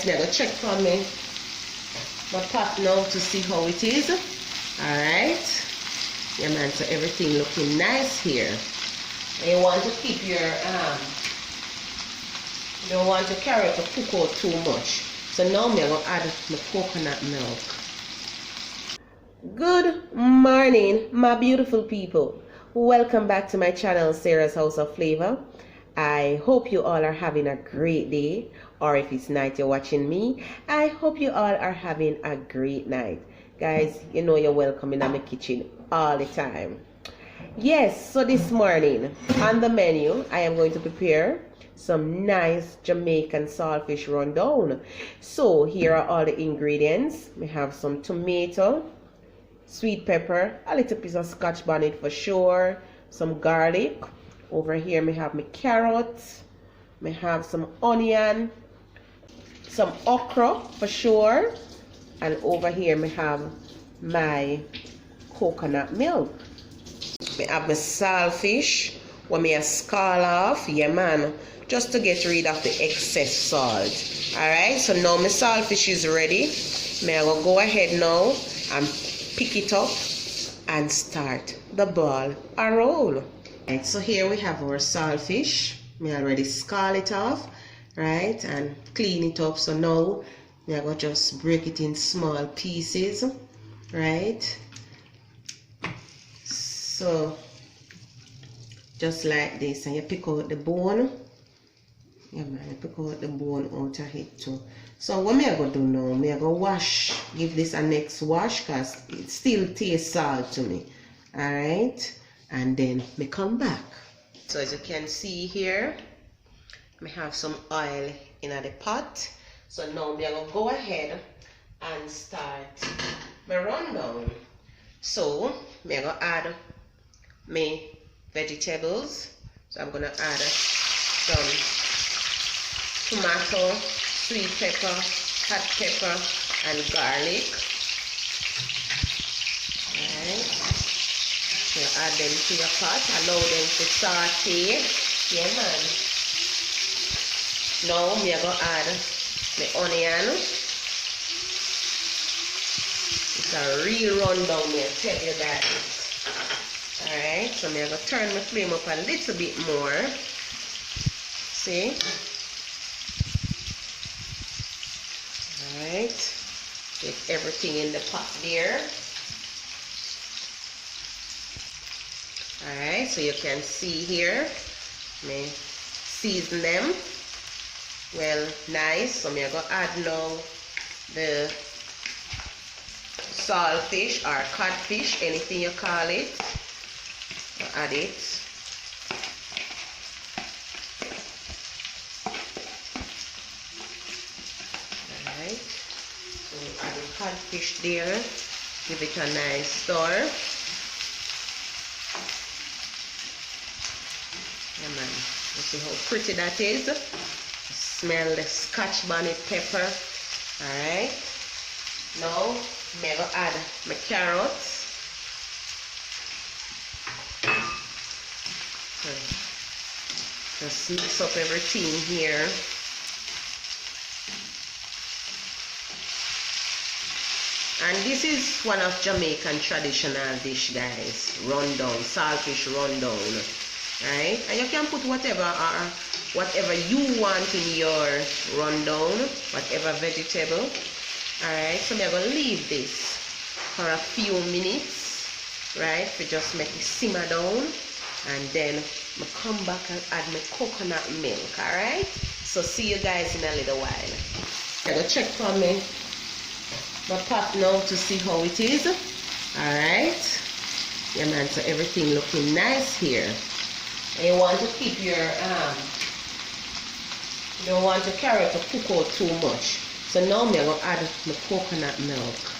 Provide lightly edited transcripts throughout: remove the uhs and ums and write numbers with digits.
guys, me I go check for me my pot now to see how it is. Alright. Yeah man, so everything looking nice here. And you want to keep your you don't want your carrot to cook out too much. So now me I go add my coconut milk. Good morning, my beautiful people. Welcome back to my channel, Sarah's House of Flavor. I hope you all are having a great day, or if it's night you're watching me, I hope you all are having a great night. Guys, you know you're welcome in my kitchen all the time. Yes, so this morning on the menu, I am going to prepare some nice Jamaican saltfish rundown. So here are all the ingredients. We have some tomato, sweet pepper, a little piece of scotch bonnet for sure, some garlic. Over here me have my carrots, me have some onion, some okra for sure, and over here me have my coconut milk. Me have my saltfish what me a scald off, yeah man, just to get rid of the excess salt. Alright, so now my saltfish is ready. Me I will go ahead now and pick it up and start the ball and roll. Right, so here we have our saltfish. Me already scald it off, right, and clean it up. So now me I go just break it in small pieces, right. So just like this, and you pick out the bone. Yeah man, you pick out the bone out of it too. So what me I go do now? Me I go wash, give this a next wash, cause it still tastes salt to me. Alright. And then me come back. So as you can see here, me have some oil in the pot. So now me gonna go ahead and start my rundown. So me gonna add my vegetables. So I'm gonna add some tomato, sweet pepper, hot pepper, and garlic. Alright. So add them to your pot, allow them to saute. Yeah man. Now we are going to add the onion. It's a real rundown, I tell you that. Alright, so I'm going to turn my flame up a little bit more. See? Alright. Get everything in the pot there. Alright, so you can see here, me season them well nice. So I'm going to add now the saltfish or codfish, anything you call it. So add it. Alright, so add the codfish there, give it a nice stir. Yeah, man. You see how pretty that is? Smell the scotch bonnet pepper. Alright. Now I'm going to add my carrots. So just mix up everything here. And this is one of Jamaican traditional dish, guys. Rundown, saltfish rundown. Right, and you can put whatever you want in your rundown, whatever vegetable. Alright, so I'm going to leave this for a few minutes, right, to just make it simmer down, and then I come back and add my coconut milk. Alright, so see you guys in a little while. I'm going to check for me my pot now to see how it is. Alright, yeah man, so everything looking nice here. And you want to keep your you don't want your carrot to cook out too much. So now I'm going to add my coconut milk.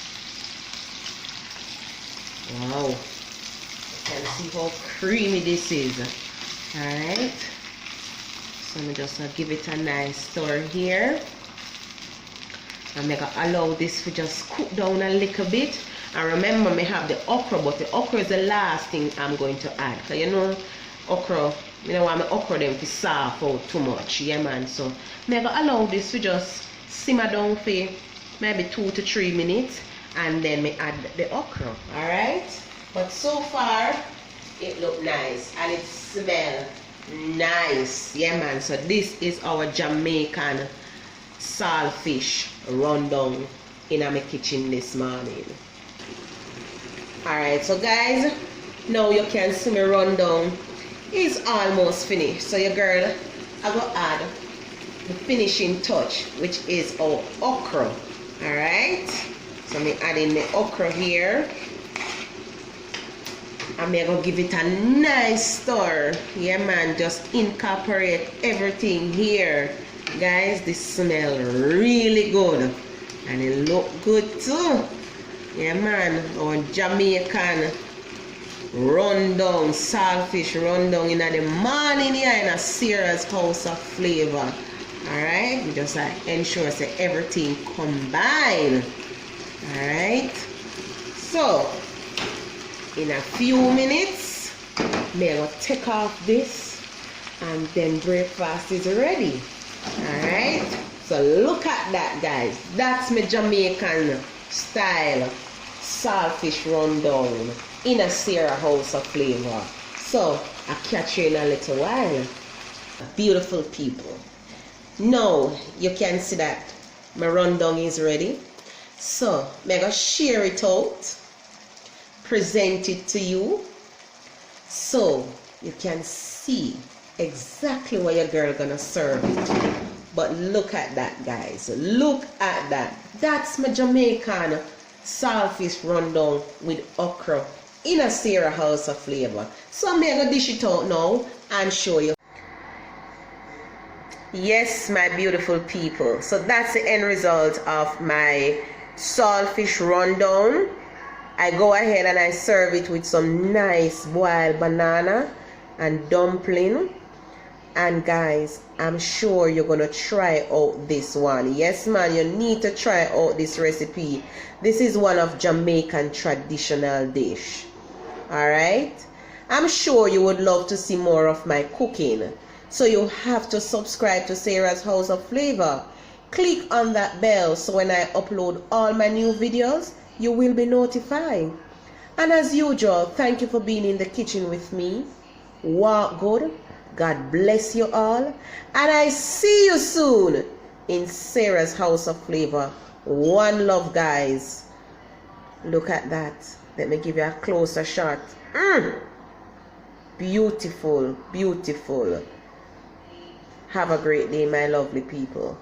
Wow, you can see how creamy this is. Alright, so I'm just going to give it a nice stir here. I'm going to allow this to just cook down a little bit. And remember, I have the okra, but the okra is the last thing I'm going to add. So you know, okra, you know, want my okra them to soft out too much. Yeah man, so I'm going to allow this to just simmer down for maybe 2 to 3 minutes, and then me add the okra. Alright? But so far it look nice and it smell nice. Yeah man, so this is our Jamaican saltfish rundown in my kitchen this morning. Alright, so guys, now you can see me rundown is almost finished. So your girl, I go add the finishing touch, which is our okra. Alright, so I'm adding the okra here. I'm gonna give it a nice stir. Yeah man, just incorporate everything here. Guys, this smell really good and it look good too. Yeah man, our Jamaican rundown, saltfish rundown in the morning here in a Sarah's House of Flavor. Alright, we just ensure that everything combine. Alright, so in a few minutes I'm gonna take off this and then breakfast is ready. Alright, so look at that guys, that's my Jamaican style saltfish rundown in a Sarah House of Flavor. So I'll catch you in a little while. Beautiful people, now you can see that my rundown is ready. So I'm gonna share it out, present it to you so you can see exactly what your girl gonna serve it. But look at that guys, look at that, that's my Jamaican saltfish rundown with okra in a Sarah House of Flavor. So I'm gonna dish it out now and show you. Yes my beautiful people, so that's the end result of my saltfish rundown. I go ahead and I serve it with some nice boiled banana and dumpling. And guys, I'm sure you're gonna try out this one. Yes man, you need to try out this recipe. This is one of Jamaican traditional dish. Alright, I'm sure you would love to see more of my cooking, so you have to subscribe to Sarah's House of Flavor. Click on that bell so when I upload all my new videos you will be notified. And as usual, thank you for being in the kitchen with me. Walk good, God bless you all, and I see you soon in Sarah's House of Flavor. One love guys. Look at that, let me give you a closer shot. Beautiful, beautiful. Have a great day my lovely people.